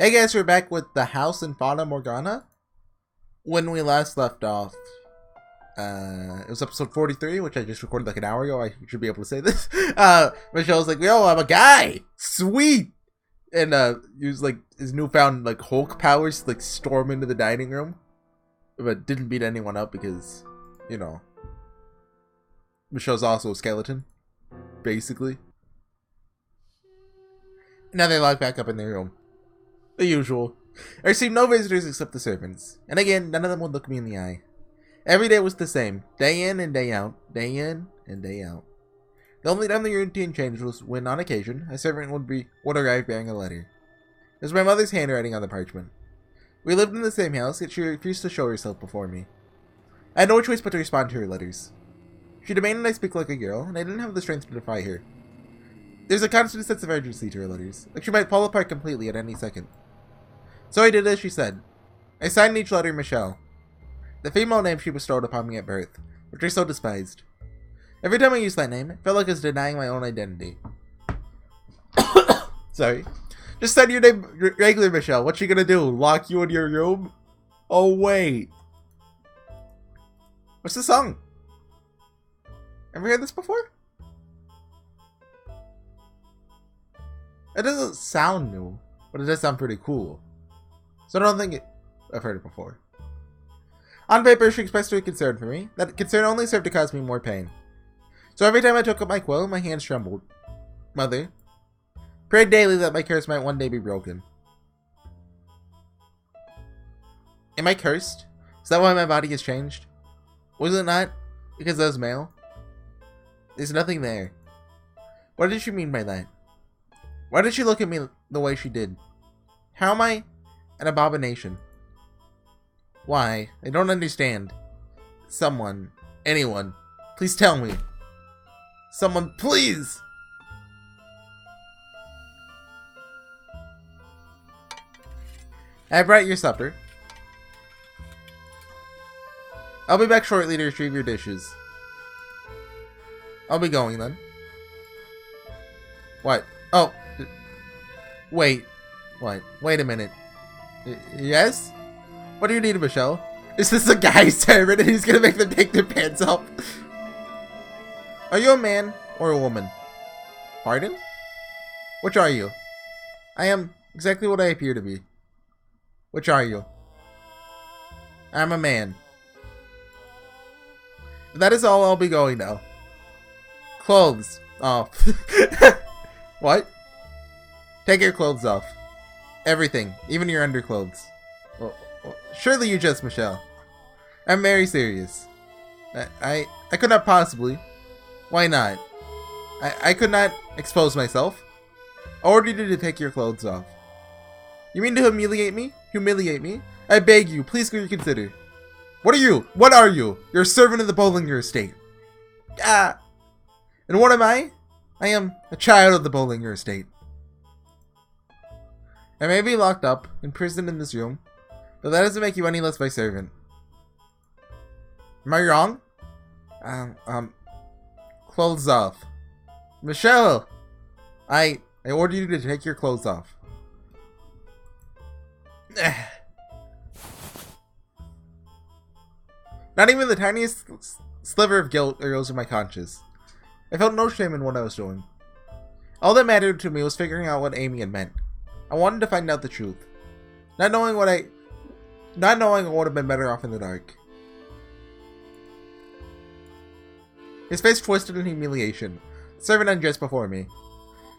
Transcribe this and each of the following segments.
Hey guys, we're back with the house in Fata Morgana. When we last left off, it was episode 43, which I just recorded like an hour ago. I should be able to say this. Michelle's like, yo, I'm a guy! Sweet! And used like his newfound like Hulk powers to like storm into the dining room. But didn't beat anyone up because, you know, Michelle's also a skeleton. Basically. Now they lock back up in their room. The usual. I received no visitors except the servants. And again, none of them would look me in the eye. Every day was the same. Day in and day out. Day in and day out. The only time the routine changed was when, on occasion, a servant would arrive bearing a letter. It was my mother's handwriting on the parchment. We lived in the same house, yet she refused to show herself before me. I had no choice but to respond to her letters. She demanded I speak like a girl, and I didn't have the strength to defy her. There's a constant sense of urgency to her letters, like she might fall apart completely at any second. So I did as she said. I signed each letter Michelle, the female name she bestowed upon me at birth, which I so despised. Every time I used that name, it felt like I was denying my own identity. Sorry. Just sign your name regular Michelle. What's she gonna do? Lock you in your room? Oh wait. What's the song? Ever heard this before? It doesn't sound new, but it does sound pretty cool. So I don't think I've heard it before. On paper, she expressed her concern for me. That concern only served to cause me more pain. So every time I took up my quill, my hands trembled. Mother, prayed daily that my curse might one day be broken. Am I cursed? Is that why my body has changed? Was it not because I was male? There's nothing there. What did she mean by that? Why did she look at me the way she did? How am I an abomination? Why? I don't understand. Someone. Anyone. Please tell me. Someone, please! I brought your supper. I'll be back shortly to retrieve your dishes. I'll be going then. What? Oh. Wait. What? Wait a minute. Yes? What do you need, Michelle? Is this a guy servant and he's gonna make them take their pants off? Are you a man or a woman? Pardon? Which are you? I am exactly what I appear to be. Which are you? I'm a man. That is all. I'll be going now. Clothes off. What? Take your clothes off. Everything, even your underclothes. Well, surely you jest, Michelle. I'm very serious. I could not possibly. Why not? I could not expose myself. I ordered you to take your clothes off. You mean to humiliate me? Humiliate me? I beg you, please reconsider. What are you? What are you? You're a servant of the Bollinger estate. Ah! And what am I? I am a child of the Bollinger estate. I may be locked up, imprisoned in this room, but that doesn't make you any less my servant. Am I wrong? Clothes off. Michelle! I order you to take your clothes off. Not even the tiniest sliver of guilt arose in my conscience. I felt no shame in what I was doing. All that mattered to me was figuring out what Aimee had meant. I wanted to find out the truth. Not knowing I would have been better off in the dark. His face twisted in humiliation. The servant undressed before me.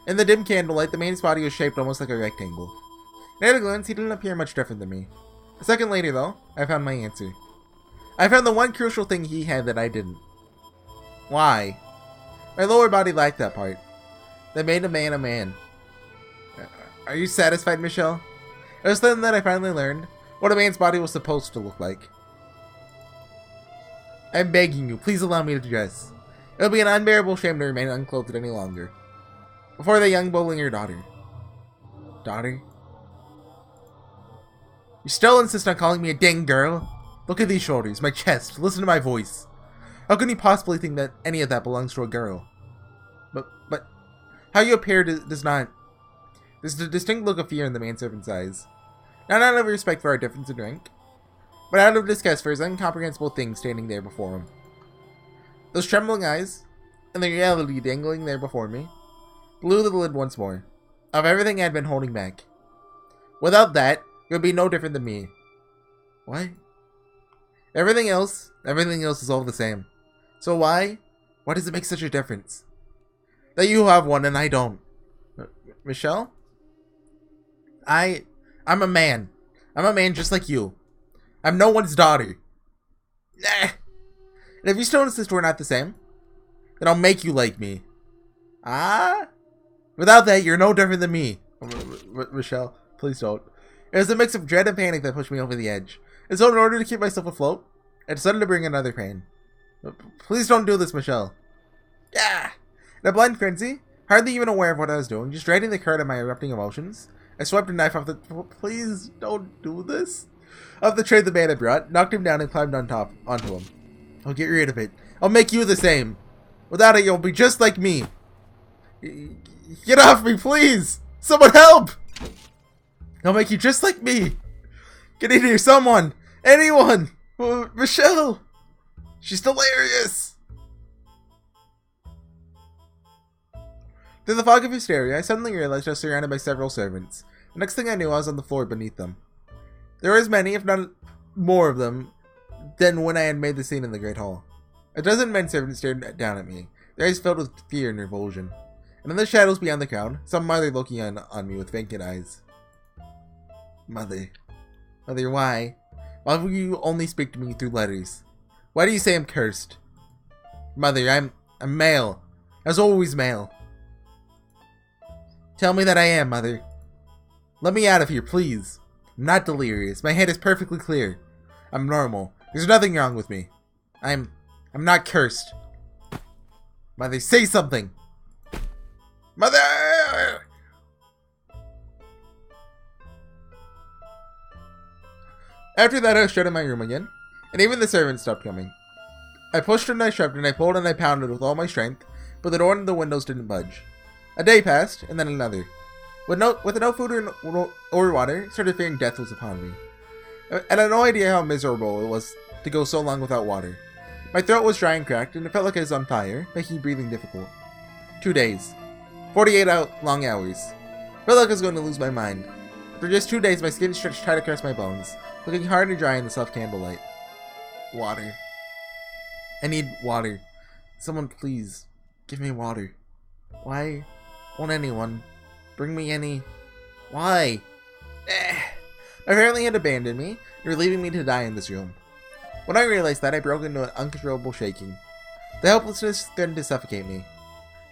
In the dim candlelight, the man's body was shaped almost like a rectangle. At a glance, he didn't appear much different than me. A second later, though, I found my answer. I found the one crucial thing he had that I didn't. Why? My lower body lacked that part. That made a man a man. Are you satisfied, Michelle? It was then that I finally learned what a man's body was supposed to look like. I'm begging you, please allow me to dress. It will be an unbearable shame to remain unclothed any longer. Before the young Bollinger daughter. Daughter? You still insist on calling me a dang girl? Look at these shoulders, my chest, listen to my voice. How can you possibly think that any of that belongs to a girl? But how you appear does not... There's a distinct look of fear in the manservant's eyes. Not out of respect for our difference in rank, but out of disgust for his incomprehensible thing standing there before him. Those trembling eyes, and the reality dangling there before me, blew the lid once more, of everything I'd been holding back. Without that, it would be no different than me. What? Everything else is all the same. So why does it make such a difference? That you have one and I don't. Michelle? I'm a man. I'm a man just like you. I'm no one's daughter. Nah. And if you still insist we're not the same, then I'll make you like me. Ah? Without that, you're no different than me. Michelle, please don't. It was a mix of dread and panic that pushed me over the edge. And so in order to keep myself afloat, I decided to bring another pain. Please don't do this, Michelle. Yeah! In a blind frenzy, hardly even aware of what I was doing, just dreading the current of my erupting emotions, I swept a knife off the... Please don't do this. Off the tray the man had brought, knocked him down and climbed onto him. I'll get rid of it. I'll make you the same. Without it, you'll be just like me. Get off me, please! Someone help! I'll make you just like me. Get in here, someone! Anyone! Michelle! She's delirious! Through the fog of hysteria, I suddenly realized I was surrounded by several servants. The next thing I knew, I was on the floor beneath them. There were as many, if not more of them, than when I had made the scene in the Great Hall. A dozen men servants stared down at me, their eyes filled with fear and revulsion. And in the shadows beyond the crowd, some mother looking on me with vacant eyes. Mother, why? Why will you only speak to me through letters? Why do you say I'm cursed? Mother, I'm male. I was always male. Tell me that I am, Mother. Let me out of here, please. I'm not delirious. My head is perfectly clear. I'm normal. There's nothing wrong with me. I'm not cursed. Mother, say something. Mother! After that, I was shut in my room again, and even the servants stopped coming. I pushed and I shoved and I pulled and I pounded with all my strength, but the door and the windows didn't budge. A day passed, and then another. With no food or water, I started fearing death was upon me. I had no idea how miserable it was to go so long without water. My throat was dry and cracked, and it felt like I was on fire, making breathing difficult. 2 days. 48 long hours. I felt like I was going to lose my mind. For just 2 days, my skin stretched tight across my bones, looking hard and dry in the soft candlelight. Water. I need water. Someone please, give me water. Why won't anyone bring me any? Why? Apparently had abandoned me, and were leaving me to die in this room. When I realized that, I broke into an uncontrollable shaking. The helplessness threatened to suffocate me.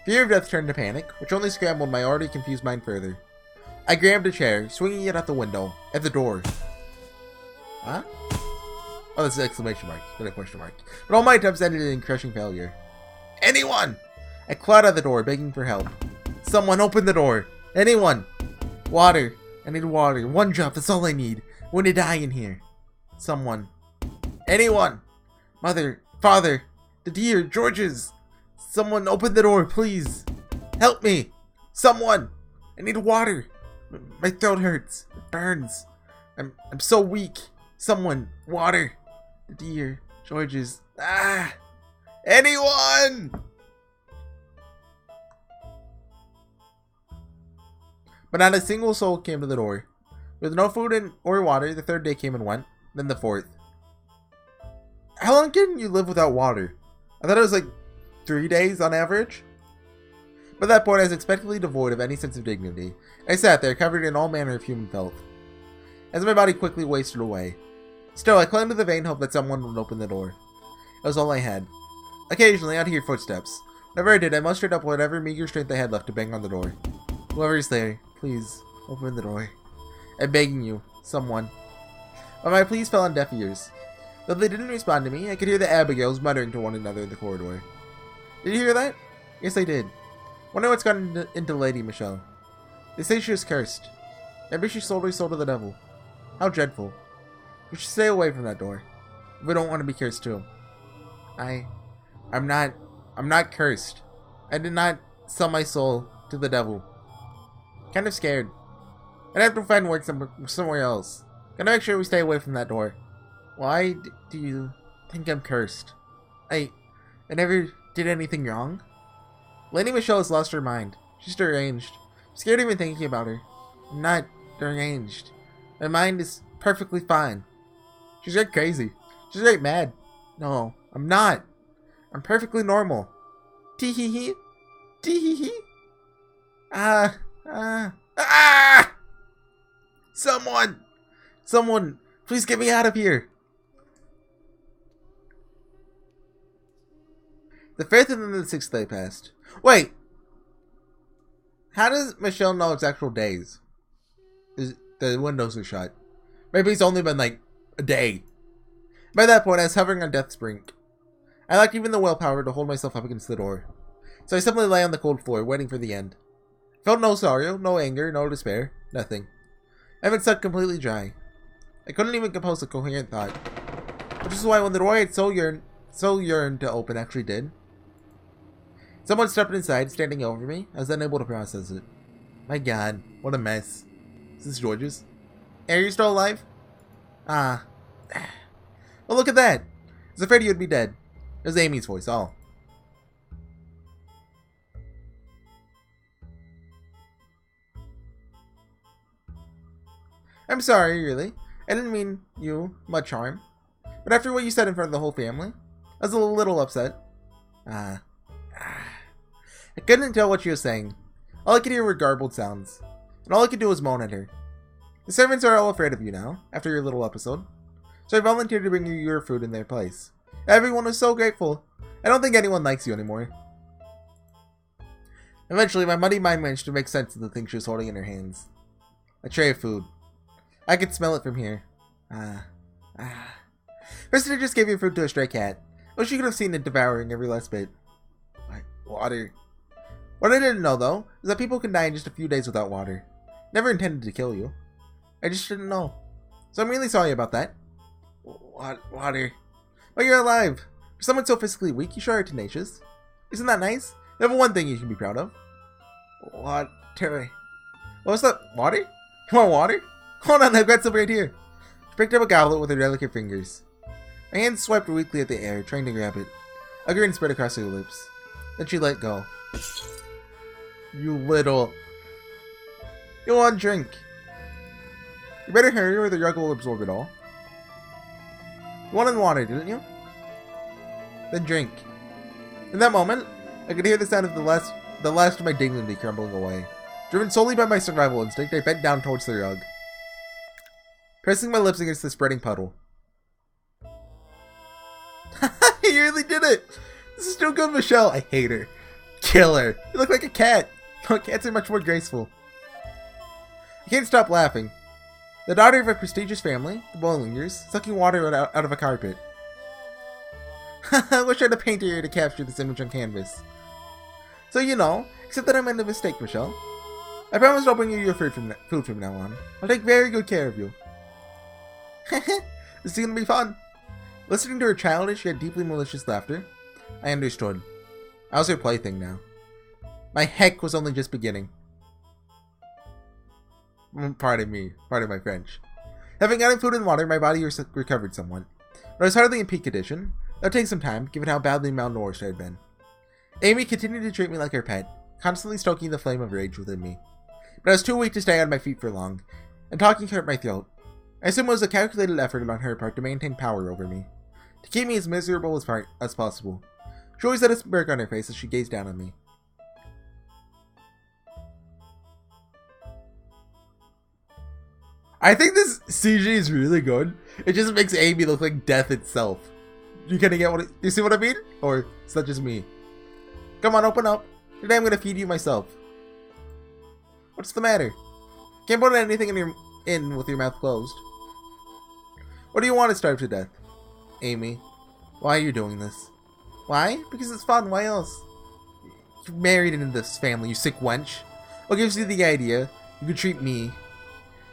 Fear of death turned to panic, which only scrambled my already confused mind further. I grabbed a chair, swinging it out the window, at the door. Huh? Oh, that's an exclamation mark, not a question mark. But all my attempts ended in crushing failure. Anyone! I clawed at the door, begging for help. Someone open the door! Anyone! Water! I need water. 1 drop, that's all I need. I'm going to die in here. Someone. Anyone! Mother, father, the dear, George's! Someone open the door, please! Help me! Someone! I need water! My throat hurts. It burns. I'm so weak. Someone, water! The dear, George's. Ah! Anyone! But not a single soul came to the door. With no food or water, the 3rd day came and went, then the 4th. How long can you live without water? I thought it was like 3 days on average. By that point, I was expectantly devoid of any sense of dignity. I sat there, covered in all manner of human filth, as my body quickly wasted away. Still, I clung to the vain hope that someone would open the door. It was all I had. Occasionally, I'd hear footsteps. Whenever I did, I mustered up whatever meager strength I had left to bang on the door. Whoever is there, please, open the door. I'm begging you, someone. But my pleas fell on deaf ears. Though they didn't respond to me, I could hear the Abigails muttering to one another in the corridor. Did you hear that? Yes, I did. Wonder what's gotten into Lady Michelle. They say she was cursed. Maybe she sold her soul to the devil. How dreadful. We should stay away from that door. We don't want to be cursed too. I'm not cursed. I did not sell my soul to the devil. Kind of scared. I'd have to find work somewhere else. Gotta make sure we stay away from that door. Why do you think I'm cursed? I never did anything wrong. Lady Michelle has lost her mind. She's deranged. I'm scared even thinking about her. I'm not deranged. My mind is perfectly fine. She's right crazy. She's right mad. No, I'm not. I'm perfectly normal. Tee hee hee. Tee hee hee. Someone, please get me out of here. The 5th and then the 6th day passed. Wait. How does Michelle know it's actual days? The windows are shut. Maybe it's only been like a day. By that point, I was hovering on death's brink. I lacked even the willpower to hold myself up against the door. So I simply lay on the cold floor, waiting for the end. I felt no sorrow, no anger, no despair, nothing. I've been sucked completely dry. I couldn't even compose a coherent thought. Which is why when the door I had so yearned to open actually did. Someone stepped inside, standing over me. I was unable to process it. My god, what a mess. Is this George's? Are you still alive? Ah. Well, look at that. I was afraid you'd be dead. It was Aimee's voice, all. I'm sorry, really. I didn't mean you much harm. But after what you said in front of the whole family, I was a little upset. I couldn't tell what she was saying. All I could hear were garbled sounds. And all I could do was moan at her. The servants are all afraid of you now, after your little episode. So I volunteered to bring you your food in their place. Everyone was so grateful. I don't think anyone likes you anymore. Eventually, my muddy mind managed to make sense of the thing she was holding in her hands. A tray of food. I could smell it from here. First, I just gave your food to a stray cat. I wish you could have seen it devouring every last bit. Water. What I didn't know, though, is that people can die in just a few days without water. Never intended to kill you. I just didn't know. So I'm really sorry about that. Water. Well, you're alive. For someone so physically weak, you sure are tenacious. Isn't that nice? You have one thing you can be proud of. Water. What was that? Water? You want water? Hold on, I've got some right here. She picked up a goblet with her delicate fingers. My hand swiped weakly at the air, trying to grab it. A grin spread across her lips. Then she let go. You little... You want drink. You better hurry or the rug will absorb it all. You wanted water, didn't you? Then drink. In that moment, I could hear the sound of the last of my dignity crumbling away. Driven solely by my survival instinct, I bent down towards the rug, pressing my lips against the spreading puddle. You really did it! This is too good, Michelle! I hate her. Kill her! You look like a cat! No, cats are much more graceful. I can't stop laughing. The daughter of a prestigious family, the Bollingers, sucking water out of a carpet. I wish I had a painter here to capture this image on canvas. So you know, except that I made a mistake, Michelle. I promise I'll bring you your food from now on. I'll take very good care of you. This is gonna be fun. Listening to her childish yet deeply malicious laughter, I understood. I was her plaything now. My heck was only just beginning. Pardon me, pardon my French. Having gotten food and water, my body recovered somewhat. But I was hardly in peak condition. That would take some time, given how badly malnourished I had been. Aimee continued to treat me like her pet, constantly stoking the flame of rage within me. But I was too weak to stay on my feet for long, and talking hurt my throat. I assume it was a calculated effort on her part to maintain power over me, to keep me as miserable as possible. She always had a smirk on her face as she gazed down on me. I think this CG is really good. It just makes Aimee look like death itself. You kinda get what you see what I mean? Or is that just me? Come on, open up. Today I'm gonna feed you myself. What's the matter? Can't put anything in with your mouth closed. What do you want to starve to death? Aimee, why are you doing this? Why? Because it's fun, why else? You're married into this family, you sick wench. What gives you the idea you could treat me?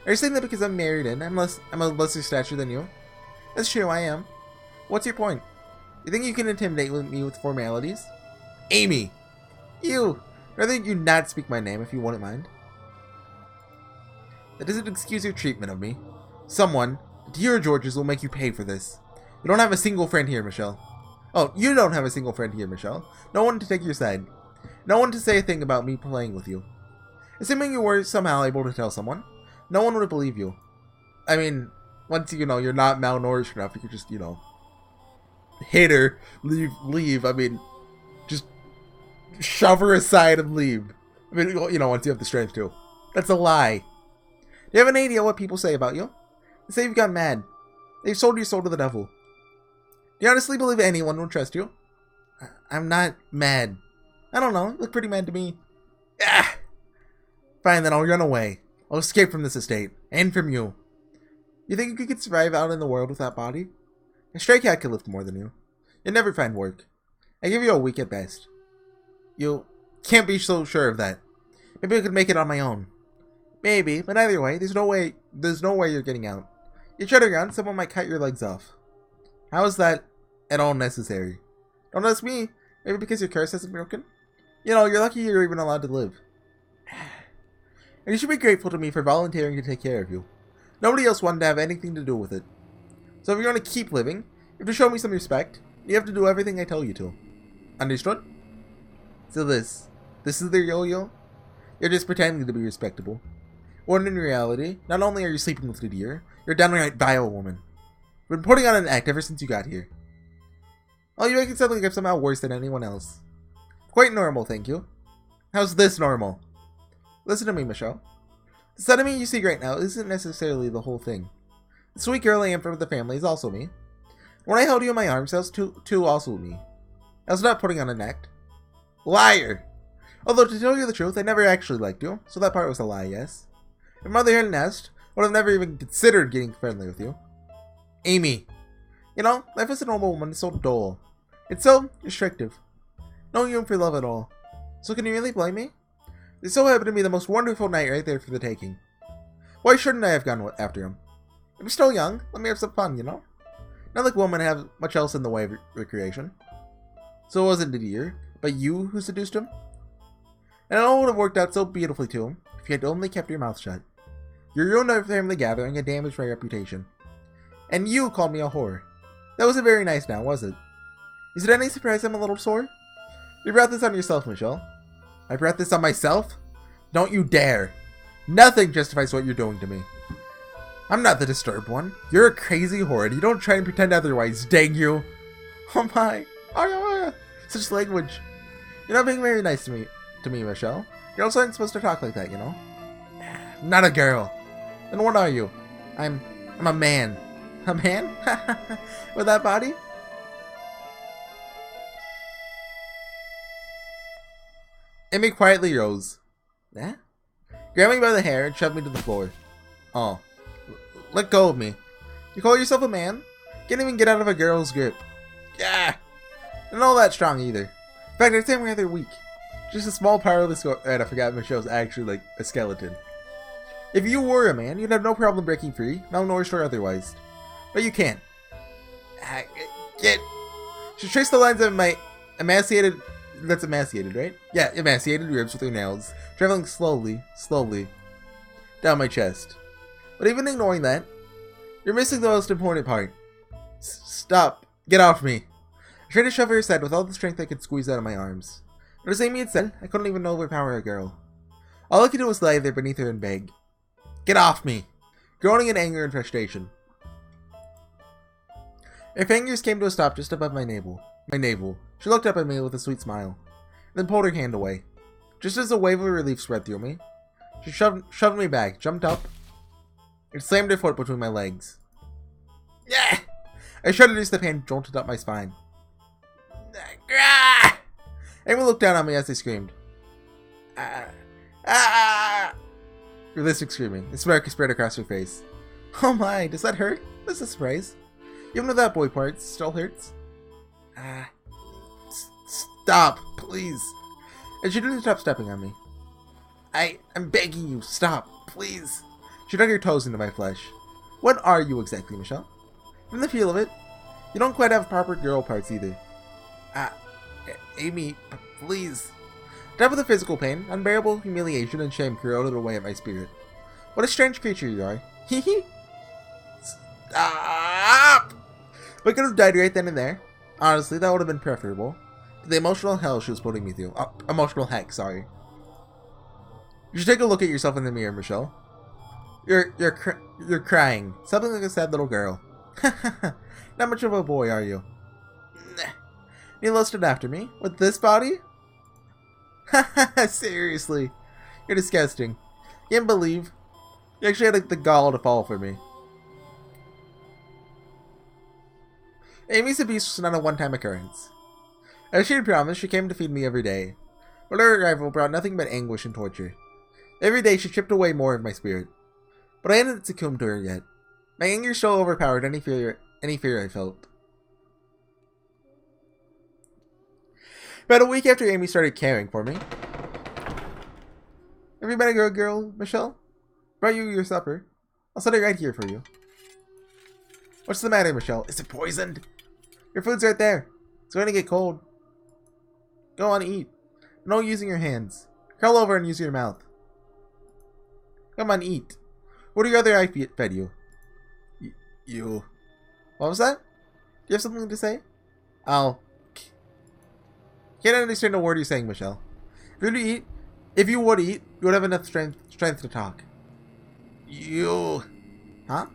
Are you saying that because I'm married in, I'm a lesser stature than you? That's true, I am. What's your point? You think you can intimidate me with formalities? Aimee! You! I'd rather you not speak my name if you wouldn't mind. That doesn't excuse your treatment of me. Someone, dear Georges, will make you pay for this. You don't have a single friend here, Michelle. Oh, you don't have a single friend here, Michelle. No one to take your side. No one to say a thing about me playing with you. Assuming you were somehow able to tell someone, no one would believe you. I mean, once, you're not malnourished enough, you could just, hit her, leave. I mean, just shove her aside and leave. I mean, once you have the strength to. That's a lie. Do you have any idea what people say about you? They say you've gone mad. They've sold your soul to the devil. Do you honestly believe anyone will trust you? I'm not mad. I don't know. You look pretty mad to me. Ah! Fine, then I'll run away. I'll escape from this estate. And from you. You think you could survive out in the world with that body? A stray cat could lift more than you. You'd never find work. I give you a week at best. You can't be so sure of that. Maybe I could make it on my own. Maybe, but either way, there's no way you're getting out. You try to run, someone might cut your legs off. How is that at all necessary? Don't ask me. Maybe because your curse hasn't broken? You're lucky you're even allowed to live. And you should be grateful to me for volunteering to take care of you. Nobody else wanted to have anything to do with it. So if you're going to keep living, you have to show me some respect. You have to do everything I tell you to. Understood? So this is the yo-yo? You're just pretending to be respectable. When in reality, not only are you sleeping with the deer, you're a downright vile woman. You've been putting on an act ever since you got here. Oh, you make it sound like I'm somehow worse than anyone else. Quite normal, thank you. How's this normal? Listen to me, Michelle. The side of me you see right now isn't necessarily the whole thing. The sweet girl I am from the family is also me. When I held you in my arms, that was too also me. I was not putting on an act. Liar! Although, to tell you the truth, I never actually liked you, so that part was a lie, yes. Your mother hadn't asked, would have never even considered getting friendly with you. Aimee. Life as a normal woman is so dull. It's so restrictive. No room for love at all. So can you really blame me? It so happened to be the most wonderful night right there for the taking. Why shouldn't I have gone after him? I'm still young. Let me have some fun, Not like women have much else in the way of recreation. So it wasn't the deer, but you who seduced him? And it all would have worked out so beautifully to him if you had only kept your mouth shut. You ruined our family gathering and damaged my reputation. And you called me a whore. That wasn't very nice now, was it? Is it any surprise I'm a little sore? You brought this on yourself, Michelle. I brought this on myself? Don't you dare. Nothing justifies what you're doing to me. I'm not the disturbed one. You're a crazy whore, and you don't try and pretend otherwise, dang you. Oh my. Oh, such language. You're not being very nice to me, Michelle. Girls aren't supposed to talk like that, Not a girl. Then what are you? I'm a man. A man? With that body? Aimee quietly rose. Eh? Grabbed me by the hair and shoved me to the floor. Oh. Let go of me. You call yourself a man? Can't even get out of a girl's grip. Yeah. Not all that strong either. In fact, I'd say I'm rather weak. Just a small powerless and I forgot Michelle's actually like a skeleton. If you were a man, you'd have no problem breaking free, malnourished or otherwise. But you can't. She traced the lines of my emaciated... That's emaciated, right? Yeah, emaciated ribs with her nails, traveling slowly down my chest. But even ignoring that, you're missing the most important part. Stop. Get off me. I tried to shove her aside with all the strength I could squeeze out of my arms. But as Aimee had said, I couldn't even overpower a girl. All I could do was lie there beneath her and beg. Get off me! Groaning in anger and frustration. Her fingers came to a stop just above my navel. She looked up at me with a sweet smile, then pulled her hand away. Just as a wave of relief spread through me, she shoved me back, jumped up, and slammed her foot between my legs. Yeah! I shuddered as the pain jolted up my spine. Aimee looked down on me as I screamed. Realistic screaming. The smirk spread across her face. Oh my, does that hurt? That's a surprise. Even though that boy part still hurts. Stop, please. And she didn't stop stepping on me. I'm begging you, stop, please. She dug her toes into my flesh. What are you exactly, Michelle? From the feel of it, you don't quite have proper girl parts either. Aimee, please. Top of the physical pain, unbearable humiliation and shame corroded away at my spirit. What a strange creature you are. Hee. Stop! We could have died right then and there. Honestly, that would have been preferable to the emotional hell she was putting me through. Emotional heck, sorry. You should take a look at yourself in the mirror, Michelle. You're crying. Something like a sad little girl. Not much of a boy, are you? You lusted after me? With this body? Seriously. You're disgusting. Can't believe you actually had like the gall to fall for me. Aimee's abuse was not a one-time occurrence. As she had promised, she came to feed me every day. But her arrival brought nothing but anguish and torture. Every day she chipped away more of my spirit. But I hadn't succumbed to her yet. My anger still overpowered any fear I felt. About a week after Aimee started caring for me. Have you been a good girl, Michelle? Brought you your supper. I'll set it right here for you. What's the matter, Michelle? Is it poisoned? Your food's right there. It's going to get cold. Go on, eat. No using your hands. Curl over and use your mouth. Come on, eat. What are your other I fed you? You. What was that? Do you have something to say? Can't understand a word you're saying, Michelle. If you would eat, you would have enough strength to talk. You. Huh?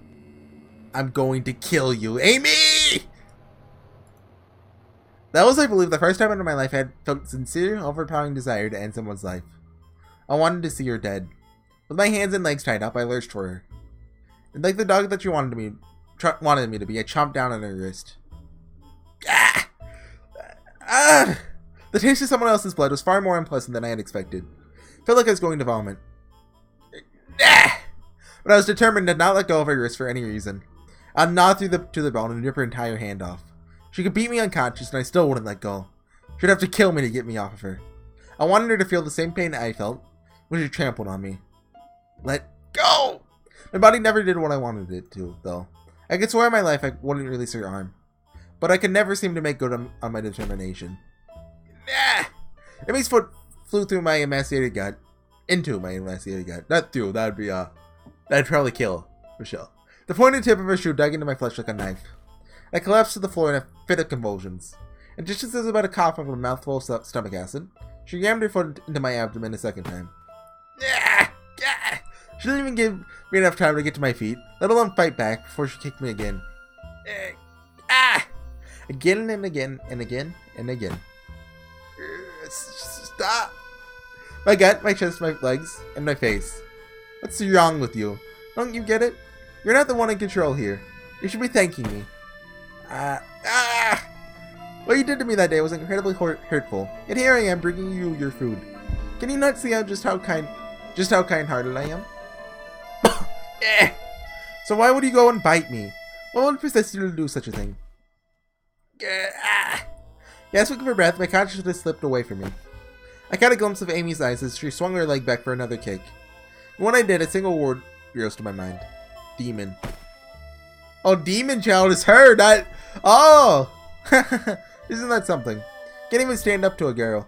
I'm going to kill you, Aimee! That was, I believe, the first time in my life I had felt sincere, overpowering desire to end someone's life. I wanted to see her dead. With my hands and legs tied up, I lurched for her. And like the dog that she wanted me to be, I chomped down on her wrist. The taste of someone else's blood was far more unpleasant than I had expected. Felt like I was going to vomit. But I was determined to not let go of her wrist for any reason. I'd gnaw to the bone and rip her entire hand off. She could beat me unconscious and I still wouldn't let go. She'd have to kill me to get me off of her. I wanted her to feel the same pain I felt when she trampled on me. Let go! My body never did what I wanted it to, though. I could swear in my life I wouldn't release her arm. But I could never seem to make good on my determination. Aimee's foot flew through my emaciated gut. Into my emaciated gut. Not through, that'd probably kill Michelle. The pointed tip of her shoe dug into my flesh like a knife. I collapsed to the floor in a fit of convulsions. And just as I was about to cough up a mouthful of stomach acid, she rammed her foot into my abdomen a second time. She didn't even give me enough time to get to my feet, let alone fight back, before she kicked me again. Again and again and again and again. Stop! My gut, my chest, my legs, and my face. What's wrong with you? Don't you get it? You're not the one in control here. You should be thanking me. What you did to me that day was incredibly hurtful. Yet here I am bringing you your food. Can you not see just how kind-hearted I am? So why would you go and bite me? What would possess you to do such a thing? Gasping for breath, my consciousness slipped away from me. I caught a glimpse of Aimee's eyes as she swung her leg back for another kick. And when I did, a single word rose to my mind. Demon. Oh, demon child is her, not... Oh! Isn't that something? Can't even stand up to a girl.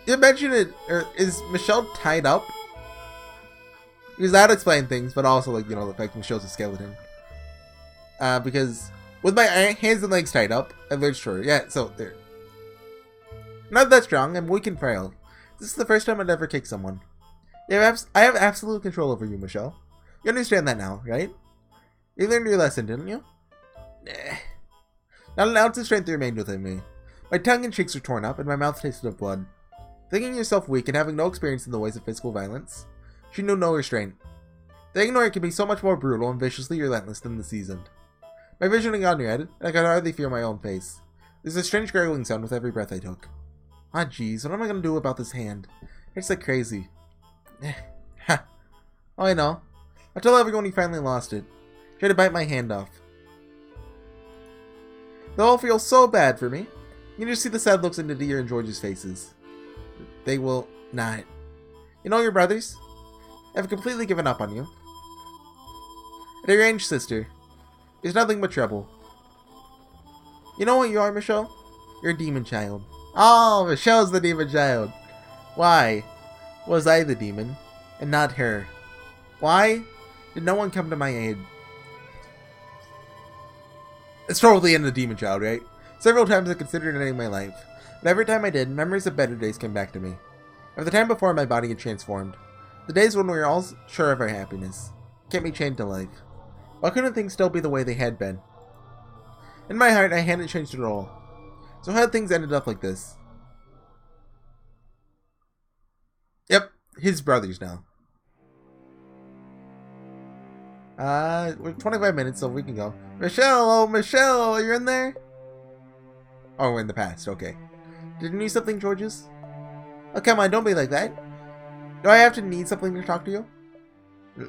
You mentioned it, or is Michelle tied up? Because that explains things, but also, like, you know, the fact Michelle's a skeleton. Because with my hands and legs tied up, I lurched for her. Yeah, so there. Not that strong, I'm weak and frail. This is the first time I'd ever kicked someone. I have absolute control over you, Michelle. You understand that now, right? You learned your lesson, didn't you? Not an ounce of strength remained within me. My tongue and cheeks were torn up, and my mouth tasted of blood. Thinking yourself weak and having no experience in the ways of physical violence, she knew no restraint. The ignorant can be so much more brutal and viciously relentless than the seasoned. My vision had gone red, and I could hardly feel my own face. There's a strange gurgling sound with every breath I took. Ah, jeez, what am I gonna do about this hand? It's like crazy. Ha. Oh, I know. I told everyone he finally lost it. Tried to bite my hand off. They all feel so bad for me. You can just see the sad looks in Nadir and George's faces. They will not. You know your brothers? I've completely given up on you. A deranged sister. There's nothing but trouble. You know what you are, Michelle? You're a demon child. Oh, Michelle's the demon child. Why? Was I the demon, and not her? Why did no one come to my aid? It's totally in the demon child, right? Several times I considered ending my life, but every time I did, memories of better days came back to me. Of the time before my body had transformed. The days when we were all sure of our happiness. Can't be chained to life. Why couldn't things still be the way they had been? In my heart, I hadn't changed at all. So how had things ended up like this? Yep, his brothers now. We're 25 minutes, so we can go. Michelle, oh Michelle, are you in there? Oh, we're in the past, okay. Did you need something, Georges? Oh, come on, don't be like that. Do I have to need something to talk to you?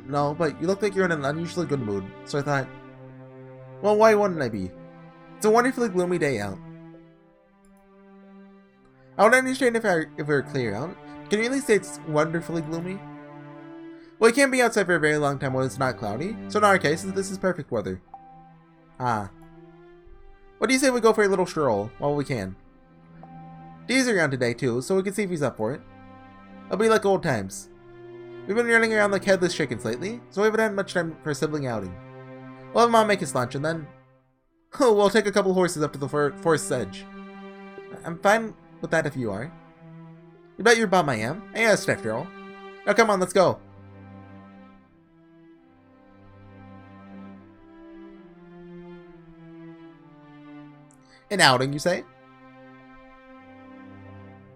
No, but you look like you're in an unusually good mood, so I thought, well, why wouldn't I be? It's a wonderfully gloomy day out. I would understand if it were clear out. Can you really say it's wonderfully gloomy? Well, you can't be outside for a very long time when it's not cloudy, so in our case, this is perfect weather. Ah. What do you say we go for a little stroll while we can? Dee's around today too, so we can see if he's up for it. It'll be like old times. We've been running around like headless chickens lately, so we haven't had much time for a sibling outing. We'll have Mom make us lunch and then... Oh, we'll take a couple horses up to the forest's edge. I'm fine with that if you are. You bet your bum I am. I asked after all. Now come on, let's go. An outing, you say?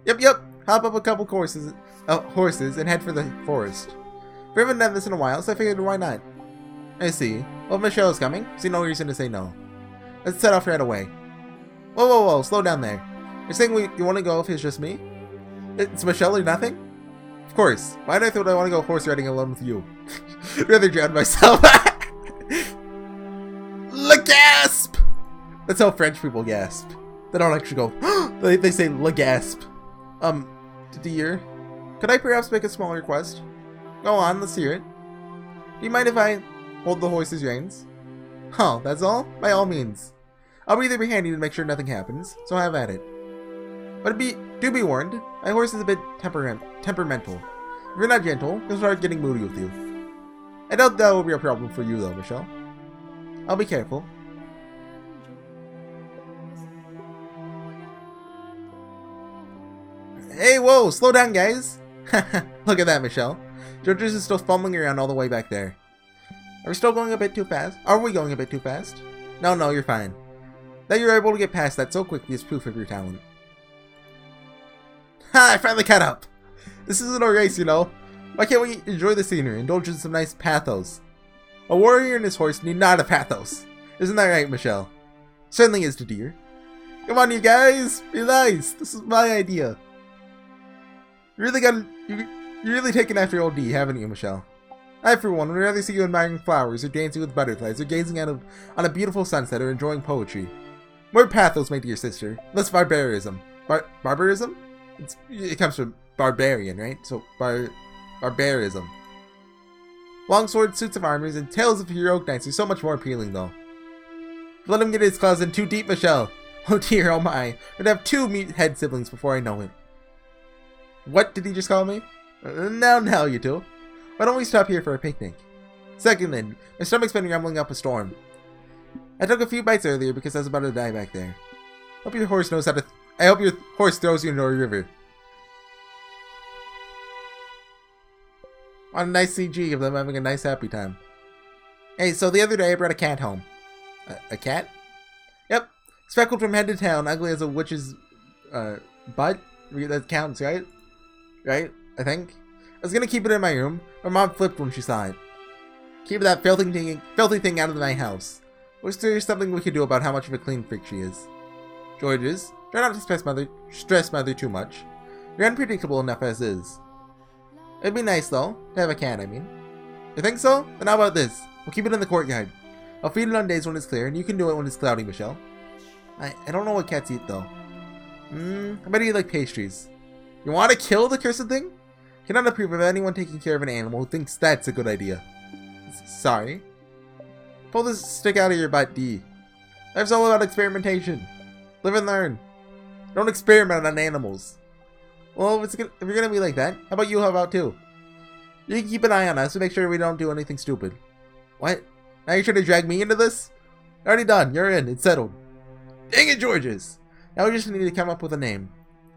Yep. Hop up a couple horses and head for the forest. We haven't done this in a while, so I figured why not? I see. Well, if Michelle's coming, see no reason to say no. Let's set off right away. Whoa, slow down there. You're saying you want to go if it's just me? It's Michelle or nothing? Of course. Why do I think I want to go horse riding alone with you? I'd rather drown myself. Le gasp! That's how French people gasp. They don't actually go, they say le gasp. Dear, could I perhaps make a small request? Go on, let's hear it. Do you mind if I hold the horse's reins? Oh, that's all? By all means. I'll be there behind you to make sure nothing happens, so have at it. But do be warned, my horse is a bit temperamental. If you're not gentle, he'll start getting moody with you. I doubt that will be a problem for you though, Michelle. I'll be careful. Hey, whoa, slow down, guys. Look at that, Michelle. Georges is still fumbling around all the way back there. Are we still going a bit too fast? Are we going a bit too fast? No, you're fine. That you're able to get past that so quickly is proof of your talent. Ha, I finally caught up. This isn't a race, you know. Why can't we enjoy the scenery, indulge in some nice pathos? A warrior and his horse need not a pathos. Isn't that right, Michelle? Certainly is, dear. Come on, you guys. Be nice. This is my idea. You're really taken after old D, haven't you, Michelle? I, for one, would rather see you admiring flowers, or dancing with butterflies, or gazing on a beautiful sunset, or enjoying poetry. More pathos, my dear sister. Less barbarism. Barbarism? It comes from barbarian, right? So, barbarism. Long swords, suits of armors, and tales of heroic knights are so much more appealing, though. Let him get his claws in too deep, Michelle. Oh dear, oh my. I'd have 2 meathead siblings before I know it. What did he just call me? Now, you two. Why don't we stop here for a picnic? Second then, my stomach's been rumbling up a storm. I took a few bites earlier because I was about to die back there. I hope your horse throws you into a river. On a nice CG of them having a nice happy time. Hey, so the other day I brought a cat home. A cat? Yep. Speckled from head to tail and ugly as a witch's butt. That counts, right? Right? I think. I was gonna keep it in my room. My mom flipped when she saw it. Keep that filthy thing out of my house. Was there something we could do about how much of a clean freak she is? Georges, try not to stress mother too much. You're unpredictable enough as is. It'd be nice though, to have a cat, I mean. You think so? Then how about this? We'll keep it in the courtyard. I'll feed it on days when it's clear, and you can do it when it's cloudy, Michelle. I don't know what cats eat though. I bet you like pastries. You want to kill the cursed thing? Cannot approve of anyone taking care of an animal who thinks that's a good idea. Sorry. Pull this stick out of your butt, D. Life's all about experimentation. Live and learn. Don't experiment on animals. Well, if you're gonna be like that, how about you help out too? You can keep an eye on us to make sure we don't do anything stupid. What? Now you're trying to drag me into this? Already done. You're in. It's settled. Dang it, Georges! Now we just need to come up with a name.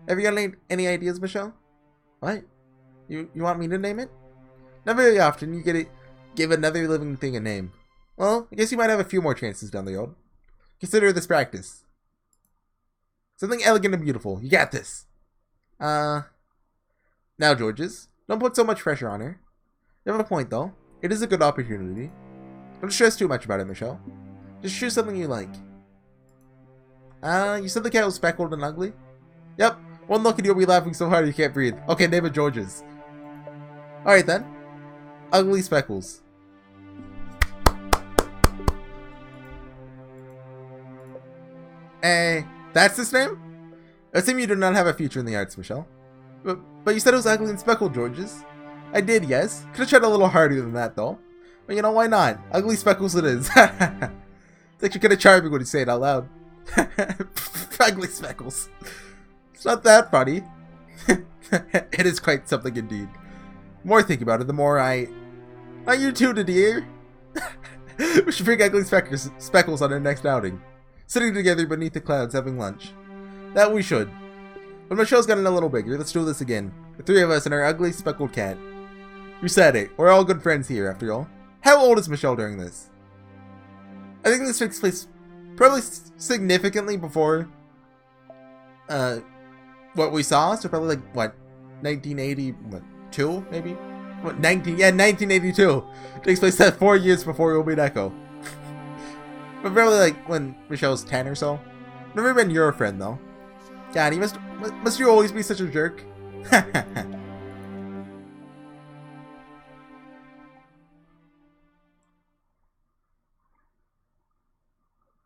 Have you got any ideas, Michelle? What? You want me to name it? Not very often you get it. Give another living thing a name. Well, I guess you might have a few more chances down the road. Consider this practice. Something elegant and beautiful. You got this. Now, Georges, don't put so much pressure on her. You have a point, though. It is a good opportunity. Don't stress too much about it, Michelle. Just choose something you like. You said the cat was speckled and ugly? Yep. One look and you'll be laughing so hard you can't breathe. Okay, name it Georges. Alright then. Ugly Speckles. That's his name? I assume you do not have a future in the arts, Michelle. But you said it was ugly and speckled, Georges. I did, yes. Could have tried a little harder than that, though. But you know, why not? Ugly Speckles it is. It's actually kind of charming when you say it out loud. Ugly Speckles. It's not that funny. It is quite something indeed. The more I think about it, the more Not you too, dear. We should bring Ugly Speckles on our next outing. Sitting together beneath the clouds having lunch. That we should. When Michelle's gotten a little bigger, let's do this again. The three of us and our ugly speckled cat. You said it. We're all good friends here, after all. How old is Michelle during this? I think this takes place probably significantly before what we saw. So probably like, what, 1982, maybe? What, 1982. Takes place 4 years before we'll meet Echo. But probably like when Michelle's 10 or so. Never been your friend though. God, he must you always be such a jerk?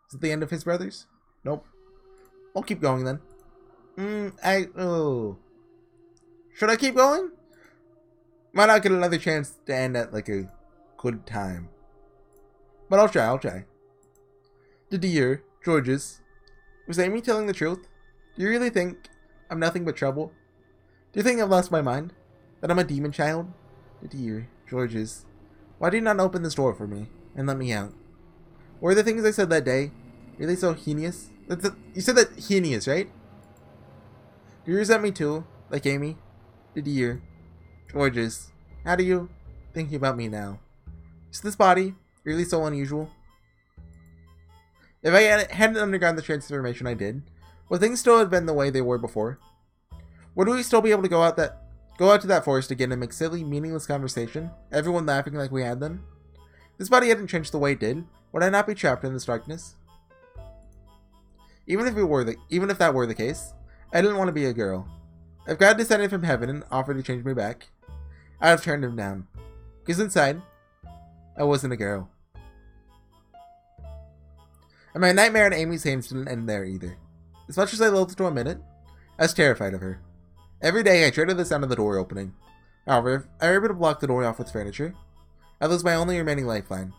Is it the end of his brothers? Nope. I'll keep going then. Should I keep going? Might not get another chance to end at like a good time. But I'll try. The dear, Georges, was Aimee telling the truth? Do you really think I'm nothing but trouble? Do you think I've lost my mind? That I'm a demon child? The dear, Georges, why do you not open this door for me and let me out? Were the things I said that day really so heinous? You said that heinous, right? Do you resent me too, like Aimee? The dear, Georges, how do you thinking about me now? Is this body really so unusual? If I hadn't undergone the transformation I did, would things still have been the way they were before? Would we still be able to go out to that forest again and make silly, meaningless conversation, everyone laughing like we had them? If this body hadn't changed the way it did, would I not be trapped in this darkness? Even if that were the case, I didn't want to be a girl. If God descended from heaven and offered to change me back, I'd have turned him down. Because inside, I wasn't a girl. And my nightmare at Aimee's hands didn't end there either. As much as I loathed to admit it, I was terrified of her. Every day I dreaded the sound of the door opening. However, if I were able to block the door off with furniture, I'd lose my only remaining lifeline.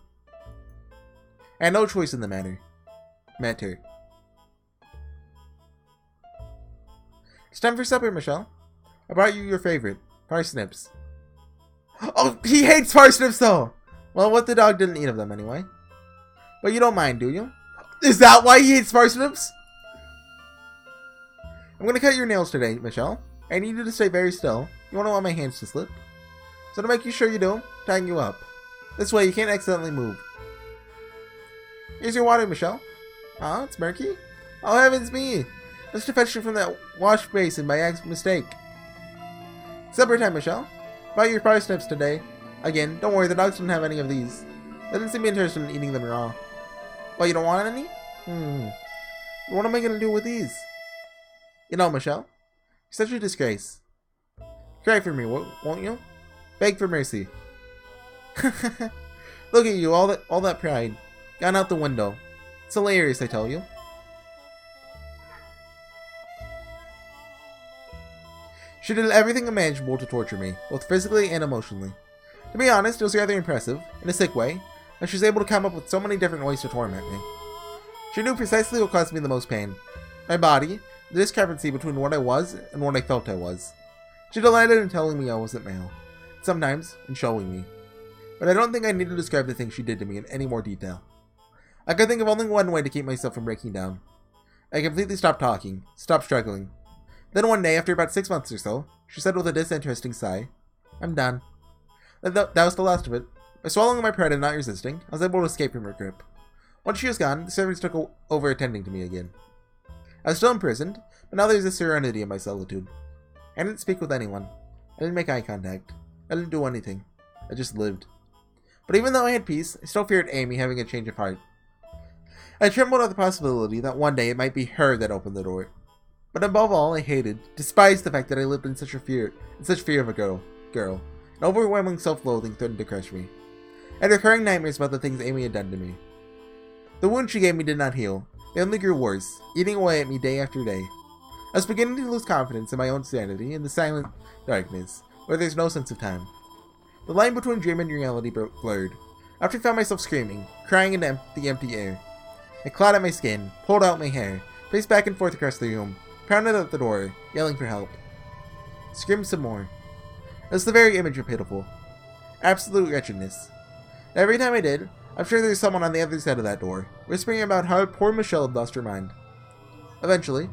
I had no choice in the matter. It's time for supper, Michelle. I brought you your favorite, parsnips. Oh, he hates parsnips though! Well, what the dog didn't eat of them anyway. But you don't mind, do you? Is that why he hates parsnips? I'm gonna cut your nails today, Michelle. I need you to stay very still. You won't want my hands to slip. So to make you sure you do, tying you up. This way you can't accidentally move. Here's your water, Michelle. Huh? It's murky? Oh heavens me! Must have fetched you from that wash basin by mistake. Supper time, Michelle. Bought your parsnips today. Again, don't worry, the dogs don't have any of these. They didn't seem interested in eating them raw. Well, you don't want any? What am I gonna do with these? You know, Michelle, you're such a disgrace. Cry for me, won't you? Beg for mercy. Look at you, all that pride. Gone out the window. It's hilarious, I tell you. She did everything imaginable to torture me, both physically and emotionally. To be honest, it was rather impressive, in a sick way, that she was able to come up with so many different ways to torment me. She knew precisely what caused me the most pain. My body, the discrepancy between what I was and what I felt I was. She delighted in telling me I wasn't male, sometimes in showing me. But I don't think I need to describe the things she did to me in any more detail. I could think of only one way to keep myself from breaking down. I completely stopped talking, stopped struggling. Then one day, after about 6 months or so, she said with a disinteresting sigh, "I'm done." That was the last of it. By swallowing my pride and not resisting, I was able to escape from her grip. Once she was gone, the servants took over attending to me again. I was still imprisoned, but now there's a serenity in my solitude. I didn't speak with anyone. I didn't make eye contact. I didn't do anything. I just lived. But even though I had peace, I still feared Aimee having a change of heart. I trembled at the possibility that one day it might be her that opened the door. But above all, I hated, despised the fact that I lived in such fear of a girl. An overwhelming self-loathing threatened to crush me. I had recurring nightmares about the things Aimee had done to me. The wounds she gave me did not heal. They only grew worse, eating away at me day after day. I was beginning to lose confidence in my own sanity in the silent darkness, where there's no sense of time. The line between dream and reality blurred. After I found myself screaming, crying in the empty air. I clawed at my skin, pulled out my hair, paced back and forth across the room, pounded at the door, yelling for help. Screamed some more. It was the very image of pitiful. Absolute wretchedness. Every time I did, I'm sure there's someone on the other side of that door, whispering about how poor Michelle had lost her mind. Eventually,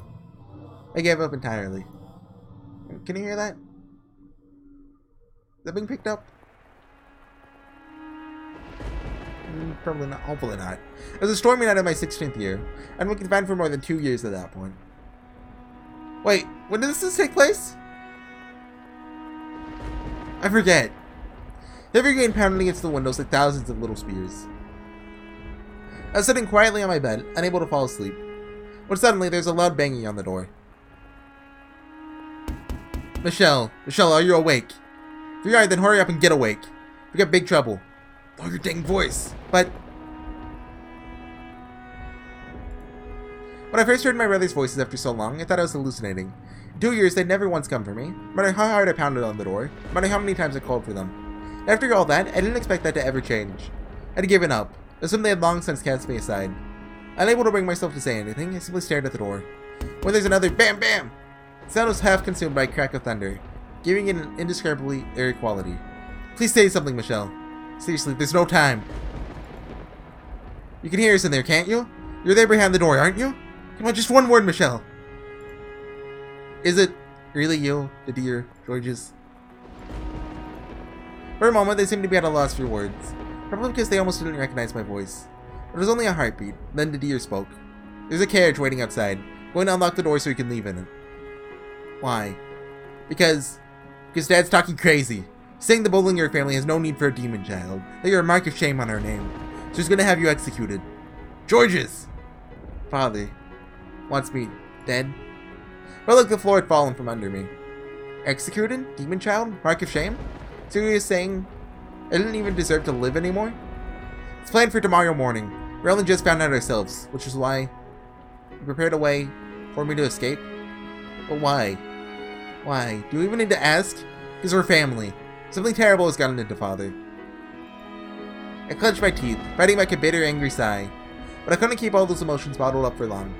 I gave up entirely. Can you hear that? Is that being picked up? Probably not. Hopefully not. It was a stormy night of my 16th year. I'd been confined for more than 2 years at that point. Wait, when did this take place? I forget. Heavy rain pounding against the windows like thousands of little spears. I was sitting quietly on my bed, unable to fall asleep, when suddenly there's a loud banging on the door. Michelle, are you awake? If you are, then hurry up and get awake. We got big trouble. Oh, your dang voice. But when I first heard my brother's voices after so long, I thought I was hallucinating. In 2 years, they'd never once come for me, no matter how hard I pounded on the door, no matter how many times I called for them. After all that, I didn't expect that to ever change. I'd given up, assumed they had long since cast me aside. Unable to bring myself to say anything, I simply stared at the door. When there's another BAM BAM! The sound was half consumed by a crack of thunder, giving it an indescribably eerie quality. Please say something, Michelle. Seriously, there's no time. You can hear us in there, can't you? You're there behind the door, aren't you? Come on, just one word, Michelle. Is it really you, the dear Georges? For a moment, they seemed to be at a loss for words. Probably because they almost didn't recognize my voice. But it was only a heartbeat. Then the deer spoke. There's a carriage waiting outside. Going to unlock the door so you can leave in it. Why? Because Dad's talking crazy. Saying the Bollinger family has no need for a demon child. That you're a mark of shame on our name. So he's gonna have you executed. Georges! Father wants me dead. Felt like the floor had fallen from under me. Executed? Demon child? Mark of shame? So he was saying I didn't even deserve to live anymore? It's planned for tomorrow morning. We only just found out ourselves, which is why we prepared a way for me to escape. But why? Why? Do we even need to ask? Because we're family. Something terrible has gotten into Father. I clenched my teeth, fighting back a bitter, angry sigh. But I couldn't keep all those emotions bottled up for long.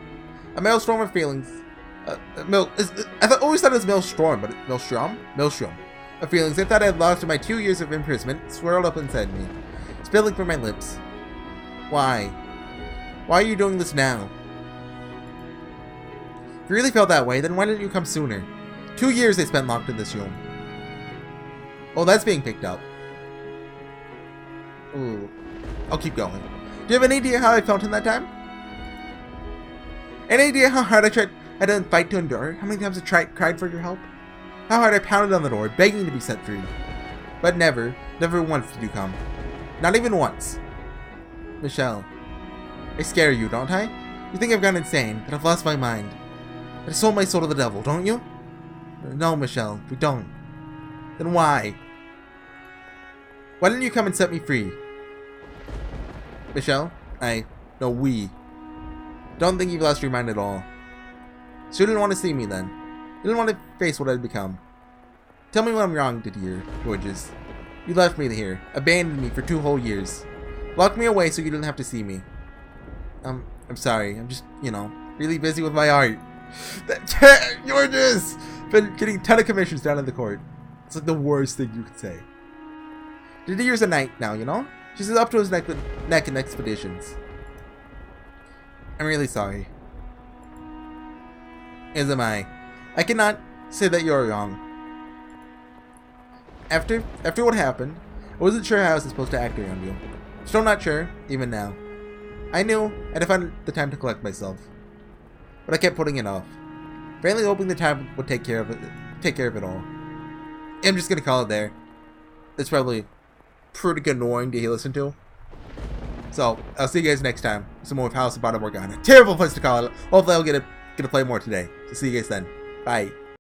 A maelstrom of feelings. Always thought it was Maelstrom, but Maelstrom? Maelstrom. Of feelings I thought I had lost in my 2 years of imprisonment swirled up inside me, spilling from my lips. Why? Why are you doing this now? If you really felt that way, then why didn't you come sooner? 2 years I spent locked in this room. Oh, that's being picked up. Ooh. I'll keep going. Do you have any idea how I felt in that time? Any idea how hard I had to fight to endure? How many times I cried for your help? How hard I pounded on the door, begging to be set free. But never once did you come. Not even once. Michelle, I scare you, don't I? You think I've gone insane, that I've lost my mind. That I sold my soul to the devil, don't you? No, Michelle, we don't. Then why? Why didn't you come and set me free? Michelle, no, we don't think you've lost your mind at all. So you didn't want to see me then. You didn't want to face what I'd become. Tell me when I'm wrong, dear Georges. You left me here, abandoned me for 2 whole years. Locked me away so you didn't have to see me. I'm sorry, I'm just, really busy with my art. Georges! Been getting a ton of commissions down in the court. It's like the worst thing you could say. Didier's a knight now, you know? She's up to his neck in expeditions. I'm really sorry. As am I. I cannot say that you're wrong. After what happened, I wasn't sure how I was supposed to act around you. Still not sure, even now. I knew I had to find the time to collect myself. But I kept putting it off. Apparently hoping the time would take care of it all. I'm just gonna call it there. It's probably pretty annoying to listen to. So, I'll see you guys next time. Some more of House of Fata Morgana. Terrible place to call it. Hopefully I'll get to play more today. So see you guys then. Bye.